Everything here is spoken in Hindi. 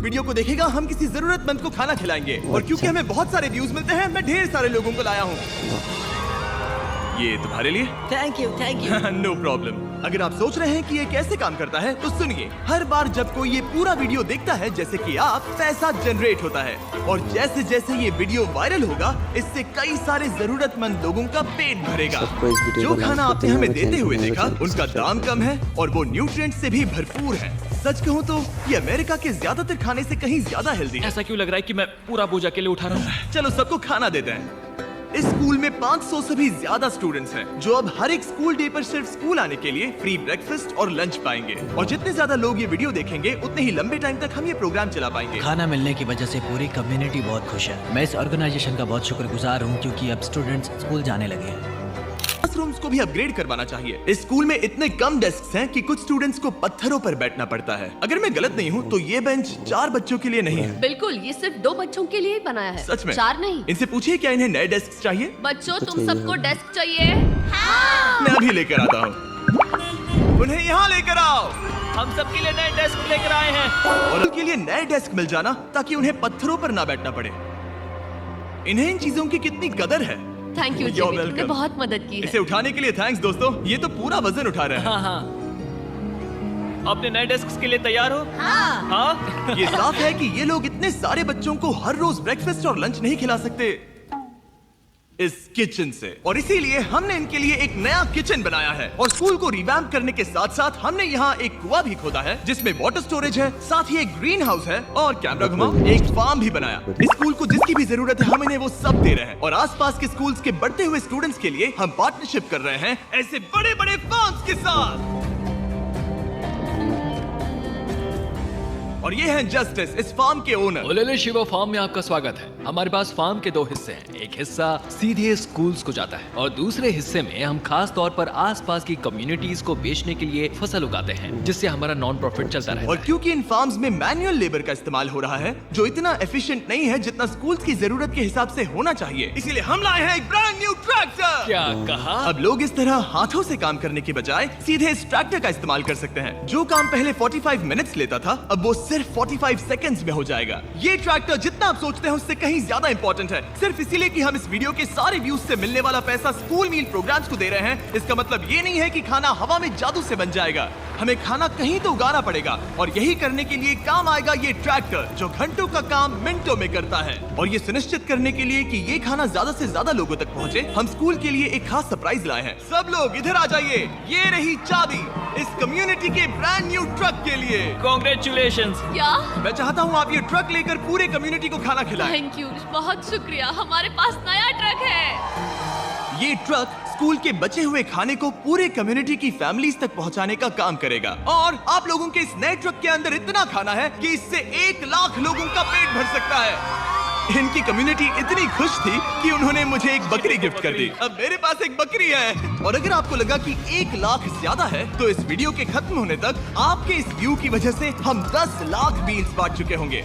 वीडियो को देखेगा हम किसी जरूरतमंद को खाना खिलाएंगे और क्योंकि हमें बहुत सारे व्यूज मिलते हैं मैं ढेर सारे लोगों को लाया हूँ। ये तुम्हारे लिए। Thank you know problem. अगर आप सोच रहे हैं कि ये कैसे काम करता है तो सुनिए, हर बार जब कोई ये पूरा वीडियो देखता है जैसे कि आप, पैसा जनरेट होता है और जैसे जैसे ये वीडियो वायरल होगा इससे कई सारे जरूरतमंद लोगों का पेट भरेगा। जो खाना आपने हमें देते हुए देखा उनका दाम कम है और वो न्यूट्रिएंट से भी भरपूर है। सच कहूँ तो ये अमेरिका के ज्यादातर खाने से कहीं ज्यादा हेल्दी है। ऐसा क्यों लग रहा है कि मैं पूरा बोझ अकेले उठा रहा हूँ? चलो सबको खाना देते हैं। इस स्कूल में 500 से भी ज्यादा स्टूडेंट्स हैं, जो अब हर एक स्कूल डे पर सिर्फ स्कूल आने के लिए फ्री ब्रेकफास्ट और लंच पाएंगे। और जितने ज्यादा लोग ये वीडियो देखेंगे उतने ही लंबे टाइम तक हम ये प्रोग्राम चला पाएंगे। खाना मिलने की वजह से पूरी कम्युनिटी बहुत खुश है। मैं इस ऑर्गेनाइजेशन का बहुत शुक्रगुजार हूँ क्योंकि अब स्टूडेंट्स स्कूल जाने लगे हैं। क्लासरूम्स को भी अपग्रेड करवाना चाहिए। इस स्कूल में इतने कम डेस्क हैं कि कुछ स्टूडेंट्स को पत्थरों पर बैठना पड़ता है। अगर मैं गलत नहीं हूँ तो ये बेंच 4 बच्चों के लिए नहीं है। बिल्कुल, ये सिर्फ 2 बच्चों के लिए ही बनाया है। सच में? 4 नहीं। इनसे पूछिए क्या इन्हें नए डेस्क चाहिए। बच्चों तुम सबको डेस्क चाहिए? हाँ। मैं अभी लेकर आता हूँ। उन्हें यहाँ लेकर आओ। हम सबके लिए नए डेस्क लेकर आए हैं और उनके लिए नए डेस्क मिल जाना ताकि उन्हें पत्थरों पर ना बैठना पड़े। इन्हें इन चीजों की कितनी कदर है। थैंक यू You're जिमी, तुमने welcome. बहुत मदद की है। इसे उठाने के लिए थैंक्स दोस्तों। ये तो पूरा वजन उठा रहे हैं। हाँ। अपने नए डेस्क के लिए तैयार हो? हाँ। ये साफ है कि ये लोग इतने सारे बच्चों को हर रोज ब्रेकफास्ट और लंच नहीं खिला सकते इस किचन से, और इसीलिए हमने इनके लिए एक नया किचन बनाया है। और स्कूल को रिवैम्प करने के साथ साथ हमने यहाँ एक कुआं भी खोदा है जिसमें वाटर स्टोरेज है, साथ ही एक ग्रीन हाउस है और कैमरा घुमाओ एक फार्म भी बनाया। इस स्कूल को जिसकी भी जरूरत है हम इन्हें वो सब दे रहे हैं। और आसपास के स्कूल्स के बढ़ते हुए स्टूडेंट्स के लिए हम पार्टनरशिप कर रहे हैं ऐसे बड़े बड़े फार्म्स के साथ। और ये हैं जस्टिस, इस फार्म के ओनर। ओलेले शिवा फार्म में आपका स्वागत है। हमारे पास फार्म के 2 हिस्से हैं। एक हिस्सा सीधे स्कूल्स को जाता है और दूसरे हिस्से में हम खास तौर पर आसपास की कम्युनिटीज को बेचने के लिए फसल उगाते हैं, जिससे हमारा नॉन प्रॉफिट चलता रहता और है। क्योंकि इन फार्म्स में मैनुअल लेबर का इस्तेमाल हो रहा है जो इतना एफिशिएंट नहीं है जितना स्कूल्स की जरूरत के हिसाब से होना चाहिए, इसीलिए हम लाए हैं एक ब्रांड न्यू ट्रैक्टर। क्या कहा? अब लोग इस तरह हाथों से काम करने की बजाय सीधे इस ट्रैक्टर का इस्तेमाल कर सकते हैं। जो काम पहले 45 मिनट्स लेता था अब वो सिर्फ 45 सेकंड्स में हो जाएगा। ये ट्रैक्टर जितना आप सोचते हैं उससे कहीं ज्यादा इंपॉर्टेंट है। सिर्फ इसीलिए कि हम इस वीडियो के सारे व्यूज से मिलने वाला पैसा स्कूल मील प्रोग्राम्स को दे रहे हैं, इसका मतलब ये नहीं है कि खाना हवा में जादू से बन जाएगा। हमें खाना कहीं तो उगाना पड़ेगा और यही करने के लिए काम आएगा ये ट्रैक्टर जो घंटों का काम मिनटों में करता है। और ये सुनिश्चित करने के लिए कि ये खाना ज्यादा से ज्यादा लोगों तक पहुंचे, हम स्कूल के लिए एक खास सरप्राइज लाए हैं। सब लोग इधर आ जाइए, ये रही चाबी इस कम्युनिटी के ब्रांड न्यू ट्रक के लिए। कांग्रेचुलेशंस। क्या? मैं चाहता हूँ आप ये ट्रक लेकर पूरे कम्युनिटी को खाना खिलाएं। थैंक यू, बहुत शुक्रिया। हमारे पास नया ट्रक है। ये ट्रक स्कूल के बचे हुए खाने को पूरे कम्युनिटी की फैमिलीज तक पहुंचाने का काम करेगा। और आप लोगों के इस नए ट्रक के अंदर इतना खाना है कि इससे 1 लाख लोगों का पेट भर सकता है। इनकी कम्युनिटी इतनी खुश थी कि उन्होंने मुझे एक बकरी गिफ्ट कर दी। अब मेरे पास एक बकरी है। और अगर आपको लगा कि 1 लाख ज्यादा है तो इस वीडियो के खत्म होने तक आपके इस व्यू की वजह से हम 10 लाख मील्स बांट चुके होंगे।